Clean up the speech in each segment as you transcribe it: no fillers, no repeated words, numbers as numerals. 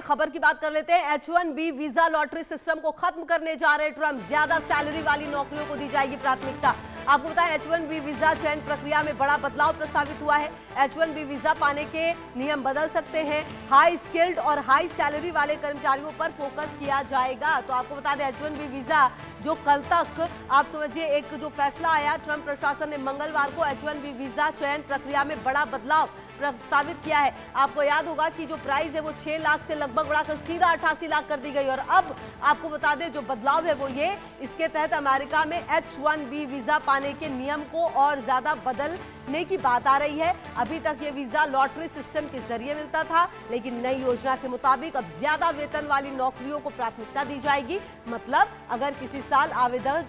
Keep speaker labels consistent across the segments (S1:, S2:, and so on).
S1: खबर की बात कर लेते हैं। H1B वीजा लॉटरी सिस्टम को खत्म करने जा रहे ट्रंप। ज्यादा सैलरी वाली नौकरियों को दी जाएगी प्राथमिकता। आपको बताएं H1B वीजा चयन प्रक्रिया में बड़ा बदलाव प्रस्तावित हुआ है। H1B वीजा पाने के नियम बदल सकते हैं। हाई स्किल्ड और हाई सैलरी वाले कर्मचारियों पर फोकस किया जाएगा। तो आपको बता दें H1B वीजा जो कल तक आप समझिए एक जो फैसला आया, ट्रंप प्रशासन ने मंगलवार को H1B वीजा चयन प्रक्रिया में बड़ा बदलाव प्रस्तावित किया है। आपको याद होगा कि जो प्राइस है वो 6 लाख से लगभग बढ़ाकर सीधा 88 लाख कर दी गई। और अब आपको बता दें जो बदलाव है वो ये, इसके तहत अमेरिका में H1B वीजा पाने के नियम को और ज्यादा बदलने की बात आ रही है। अभी तक ये वीजा लॉटरी सिस्टम के जरिए मिलता था, लेकिन नई योजना के मुताबिक अब ज्यादा वेतन वाली नौकरियों को प्राथमिकता दी जाएगी। मतलब अगर किसी साल आवेदन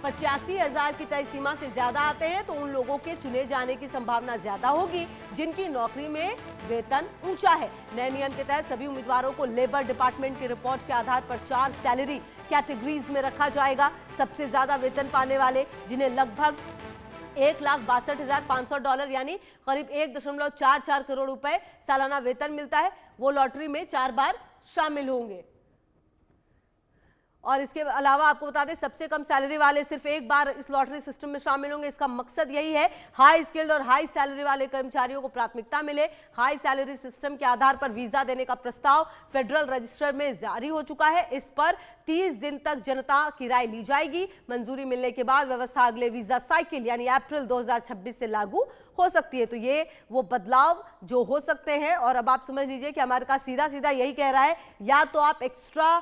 S1: 85,000 की तय सीमा से ज्यादा आते हैं तो उन लोगों के चुने जाने की संभावना ज्यादा होगी जिनकी नौकरी में वेतन ऊंचा है। नए नियम के तहत सभी उम्मीदवारों को लेबर डिपार्टमेंट की रिपोर्ट के आधार पर 4 सैलरी कैटेगरीज में रखा जाएगा। सबसे ज्यादा वेतन पाने वाले, जिन्हें लगभग $1,62,500 यानी करीब 1.44 करोड़ रुपए सालाना वेतन मिलता है, वो लॉटरी में 4 बार शामिल होंगे। और इसके अलावा आपको बता दें सबसे कम सैलरी वाले सिर्फ एक बार इस लॉटरी सिस्टम में शामिल होंगे। इसका मकसद यही है हाई स्किल्ड और हाई सैलरी वाले कर्मचारियों को प्राथमिकता मिले। हाई सैलरी सिस्टम के आधार पर वीजा देने का प्रस्ताव फेडरल रजिस्टर में जारी हो चुका है। इस पर 30 दिन तक जनता की राय ली जाएगी। मंजूरी मिलने के बाद व्यवस्था अगले वीजा साइकिल यानी अप्रैल 2026 से लागू हो सकती है। तो ये वो बदलाव जो हो सकते हैं। और अब आप समझ लीजिए कि अमेरिका सीधा सीधा यही कह रहा है, या तो आप एक्स्ट्रा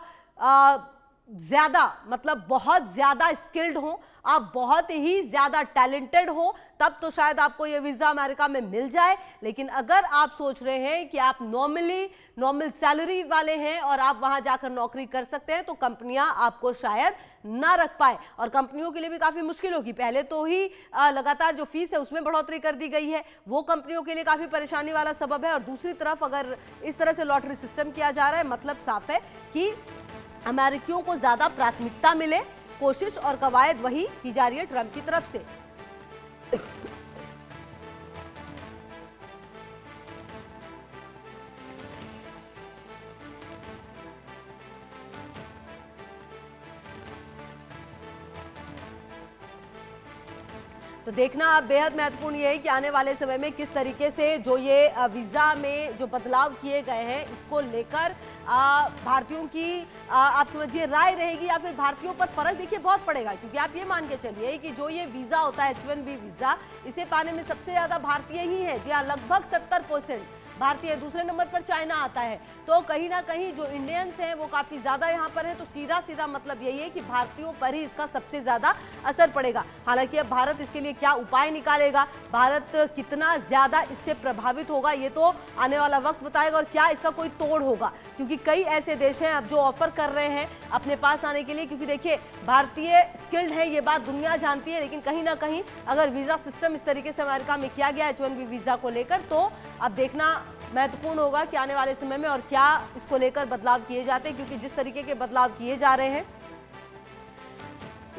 S1: ज्यादा मतलब बहुत ज्यादा स्किल्ड हो, आप बहुत ही ज्यादा टैलेंटेड हो, तब तो शायद आपको ये वीजा अमेरिका में मिल जाए। लेकिन अगर आप सोच रहे हैं कि आप नॉर्मल सैलरी वाले हैं और आप वहां जाकर नौकरी कर सकते हैं, तो कंपनियां आपको शायद ना रख पाए। और कंपनियों के लिए भी काफी मुश्किल होगी। पहले तो ही लगातार जो फीस है उसमें बढ़ोतरी कर दी गई है, वो कंपनियों के लिए काफी परेशानी वाला सबब है। और दूसरी तरफ अगर इस तरह से लॉटरी सिस्टम किया जा रहा है, मतलब साफ है कि अमेरिकियों को ज्यादा प्राथमिकता मिले। कोशिश और कवायद वही की जा रही है ट्रंप की तरफ से। तो देखना अब बेहद महत्वपूर्ण ये है कि आने वाले समय में किस तरीके से जो ये वीजा में जो बदलाव किए गए हैं इसको लेकर भारतीयों की आप समझिए राय रहेगी, या फिर भारतीयों पर फर्क देखिए बहुत पड़ेगा। क्योंकि आप ये मान के चलिए कि जो ये वीजा होता है H1B वीजा, इसे पाने में सबसे ज्यादा भारतीय ही है। जी हाँ, लगभग 70% भारतीय। दूसरे नंबर पर चाइना आता है। तो कहीं ना कहीं जो इंडियंस हैं वो काफी ज्यादा यहाँ पर है। तो सीधा सीधा मतलब यही है कि भारतीयों पर ही इसका सबसे ज्यादा असर पड़ेगा। हालांकि अब भारत इसके लिए क्या उपाय निकालेगा, भारत कितना ज्यादा इससे प्रभावित होगा, ये तो आने वाला वक्त बताएगा। और क्या इसका कोई तोड़ होगा, क्योंकि कई ऐसे देश हैं अब जो ऑफर कर रहे हैं अपने पास आने के लिए। क्योंकि देखिए भारतीय स्किल्ड है, ये बात दुनिया जानती है। लेकिन कहीं ना कहीं अगर वीजा सिस्टम इस तरीके से अमेरिका में किया गया H1B वीजा को लेकर, तो अब देखना महत्वपूर्ण होगा कि आने वाले समय में और क्या इसको लेकर बदलाव किए जाते हैं। क्योंकि जिस तरीके के बदलाव किए जा रहे हैं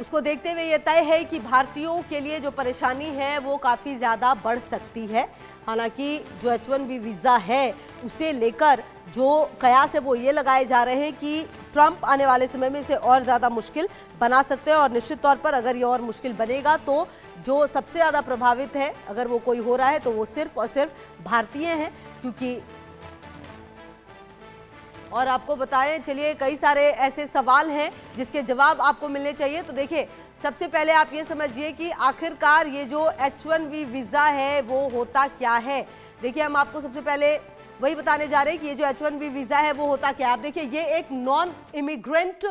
S1: उसको देखते हुए यह तय है कि भारतीयों के लिए जो परेशानी है वो काफी ज्यादा बढ़ सकती है। हालांकि जो H1B वीजा है उसे लेकर जो कयास है वो ये लगाए जा रहे हैं कि ट्रंप आने वाले समय में इसे और ज़्यादा मुश्किल बना सकते हैं। और निश्चित तौर पर अगर ये और मुश्किल बनेगा तो जो सबसे ज़्यादा प्रभावित है अगर वो कोई हो रहा है तो वो सिर्फ और सिर्फ भारतीय हैं। क्योंकि और आपको बताएं चलिए कई सारे ऐसे सवाल हैं जिसके जवाब आपको मिलने चाहिए। तो देखिए सबसे पहले आप ये समझिए कि आखिरकार ये जो H1B वीज़ा है वो होता क्या है। देखिए हम आपको सबसे पहले वही बताने जा रहे हैं कि ये जो H1B वीज़ा है वो होता क्या है। आप देखिए ये एक नॉन इमिग्रेंट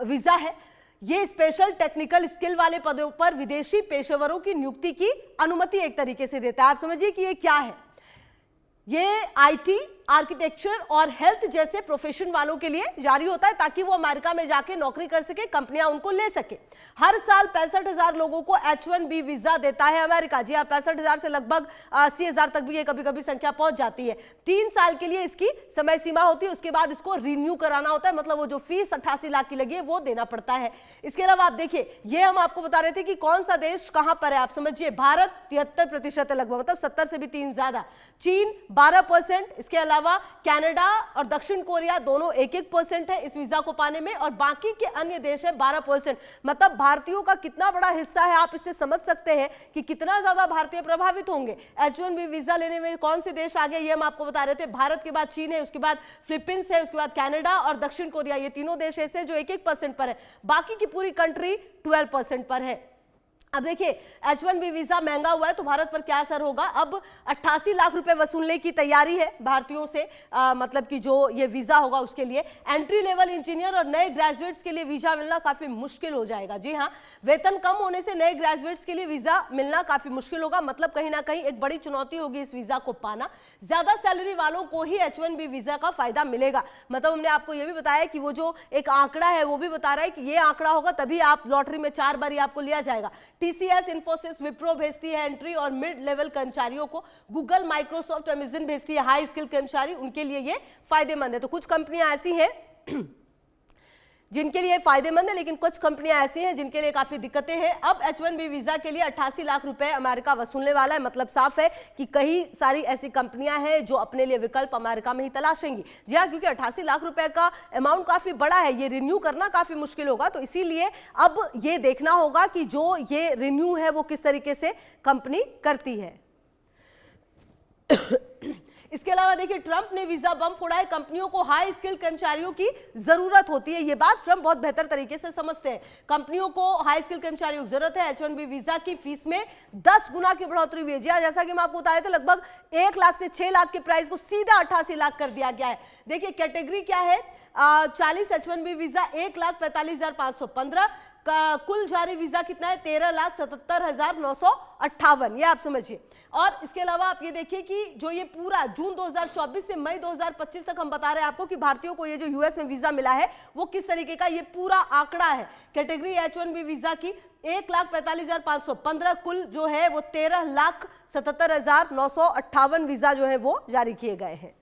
S1: वीज़ा है। ये स्पेशल टेक्निकल स्किल वाले पदों पर विदेशी पेशेवरों की नियुक्ति की अनुमति एक तरीके से देता है। आप समझिए कि ये क्या है। ये IT, आर्किटेक्चर और हेल्थ जैसे प्रोफेशन वालों के लिए जारी होता है ताकि वो अमेरिका में जाके नौकरी कर सके, कंपनियां उनको ले सके। हर साल 65,000 लोगों को H1B वीजा देता है अमेरिका। जी हाँ, 65,000 से लगभग 80,000 तक भी ये कभी कभी संख्या पहुंच जाती है। 3 साल के लिए इसकी समय सीमा होती है, उसके बाद इसको रिन्यू कराना होता है। मतलब वो जो फीस 88 लाख की लगी है वो देना पड़ता है। इसके अलावा आप देखिए ये हम आपको बता रहे थे कि कौन सा देश कहां पर है। आप समझिए भारत 73% है लगभग, मतलब 70 से भी 3 ज्यादा। चीन 12%, इसके अलावा अलावा कनाडा और दक्षिण कोरिया दोनों 1-1% है इस वीजा को पाने में, और बाकी के अन्य देश है 12%। मतलब भारतीयों का कितना बड़ा हिस्सा है, आप इससे समझ सकते हैं कि कितना ज्यादा भारतीय प्रभावित होंगे। H1B वीजा लेने में कौन से देश आगे, ये हम आपको बता रहे थे। भारत के बाद चीन है, उसके बाद फिलीपींस है, उसके बाद कनाडा और दक्षिण कोरिया, ये तीनों देश ऐसे जो 1-1% पर है। बाकी की पूरी कंट्री 12% पर है। अब देखिए H1B वीजा महंगा हुआ है तो भारत पर क्या असर होगा। अब 88 लाख रुपए वसूलने की तैयारी है भारतीयों से, मतलब कि जो ये वीजा होगा उसके लिए एंट्री लेवल इंजीनियर और नए ग्रेजुएट्स के लिए वीजा मिलना काफी मुश्किल हो जाएगा। जी हाँ, वेतन कम होने से नए ग्रेजुएट्स के लिए वीजा मिलना काफी मुश्किल होगा। मतलब कहीं ना कहीं एक बड़ी चुनौती होगी इस वीजा को पाना। ज्यादा सैलरी वालों को ही H1B वीजा का फायदा मिलेगा। मतलब हमने आपको यह भी बताया कि वो जो एक आंकड़ा है वो भी बता रहा है कि ये आंकड़ा होगा तभी आप लॉटरी में 4 बार आपको लिया जाएगा। TCS, इन्फोसिस, विप्रो भेजती है एंट्री और मिड लेवल कर्मचारियों को, गूगल, माइक्रोसॉफ्ट, अमेजन भेजती है हाई स्किल कर्मचारी, उनके लिए ये फायदेमंद है। तो कुछ कंपनियां ऐसी हैं जिनके लिए फायदेमंद है, लेकिन कुछ कंपनियां ऐसी हैं जिनके लिए काफी दिक्कतें हैं। अब H1B वीजा के लिए 88 लाख रुपए अमेरिका वसूलने वाला है। मतलब साफ है कि कई सारी ऐसी कंपनियां हैं जो अपने लिए विकल्प अमेरिका में ही तलाशेंगी। जी हाँ, क्योंकि 88 लाख रुपए का अमाउंट काफी बड़ा है, ये रिन्यू करना काफी मुश्किल होगा। तो इसीलिए अब ये देखना होगा कि जो ये रिन्यू है वो किस तरीके से कंपनी करती है। इसके अलावा देखिए ट्रंप ने वीजा बम फोड़ा है। कंपनियों को हाई स्किल कर्मचारियों की जरूरत होती है, ये बात ट्रंप बहुत बेहतर तरीके से समझते हैं। कंपनियों को हाई स्किल कर्मचारियों की जरूरत है। H1B वीजा की फीस में 10 गुना की बढ़ोतरी हुई है। जैसा कि मैं आपको बता रहे थे, लगभग 1 लाख से 6 लाख के प्राइस को सीधा 88 लाख कर दिया गया है। देखिए कैटेगरी क्या है, 40 H1B वीजा 1,45,515 का, कुल जारी वीजा कितना है 13,77,958, ये आप समझिए। और इसके अलावा आप ये देखिए कि जो ये पूरा जून 2024 से मई 2025 तक हम बता रहे हैं आपको कि भारतीयों को ये जो यूएस में वीजा मिला है वो किस तरीके का, ये पूरा आंकड़ा है कैटेगरी H1B वीजा की 1,45,515, कुल जो है वो 13,77,958 वीजा जो है वो जारी किए गए हैं।